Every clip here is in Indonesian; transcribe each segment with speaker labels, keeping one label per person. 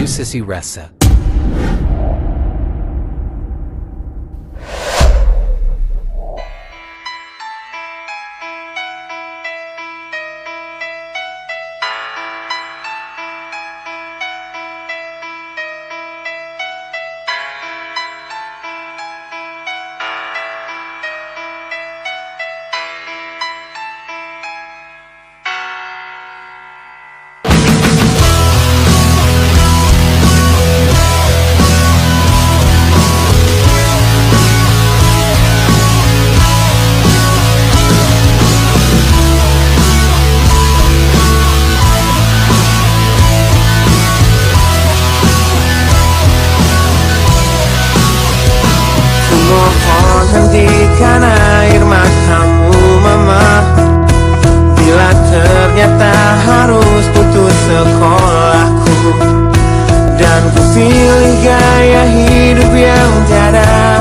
Speaker 1: Sissy Ressa.
Speaker 2: Hentikan air matamu mama, bila ternyata harus putus sekolahku, dan ku pilih gaya hidup yang tiada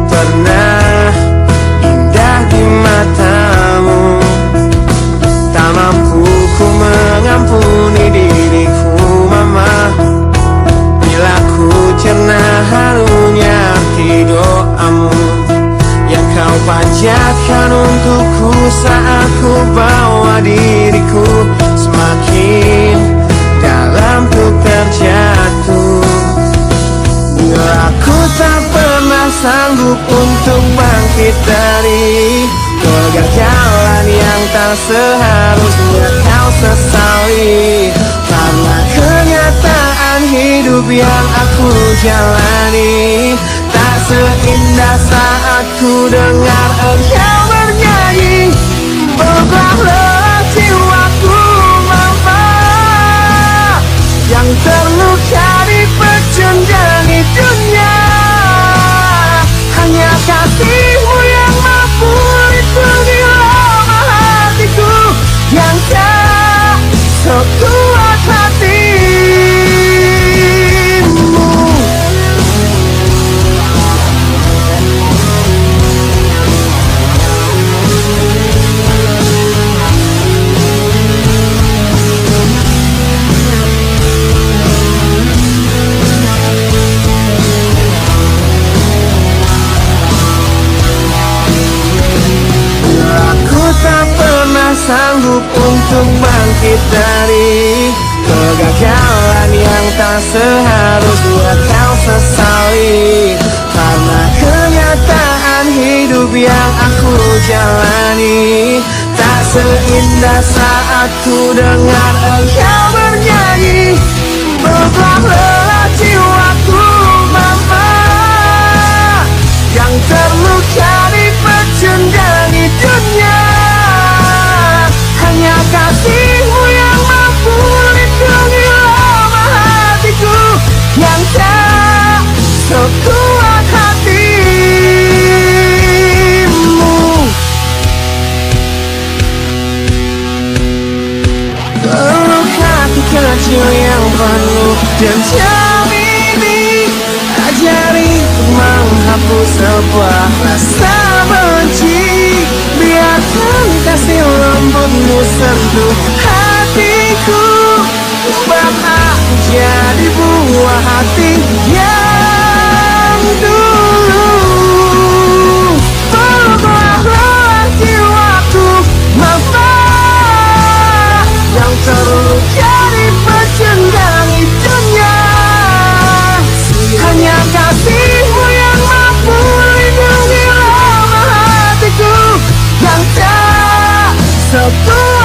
Speaker 2: pernah indah di matamu. Tak mampu ku mengampuni diriku mama, bila ku cerna harunya arti doamu yang kau panjatkan untukku saat ku bawa diriku semakin dalam ku terjatuh. Bila aku tak pernah sanggup untuk bangkit dari kegagalan yang tak seharusnya kau sesali, karena kenyataan hidup yang aku jalani tak seindah saat ku dengar engkau bernyanyi. Begahlah jiwaku mama, yang terluka di pecundang dunia. Hanya kasihmu yang mampu lindungi lama hatiku yang tak sekuat hatimu. Sanggup untuk bangkit dari kegagalan yang tak seharusnya kau sesali, karena kenyataan hidup yang aku jalani tak seindah saat ku dengar engkau bernyanyi. Begahlah jiwaku mama, yang terluka di pecundang dunia. Hanya kasihmu yang mampu lindungi lama hatiku yang tak sekuat hatimu. Peluk hati kecil yang penuh dendam ini, ajari untuk menghapus sebuah rasa benci. Biarkan kasih lembutmu sentuh hatiku, ubah aku jadi buah hati yang dulu. Peluklah jiwaku mama, yang terluka di pecundang dunia. Hanya kasihmu yang mampu lindungi lama hatiku yang tak sekuat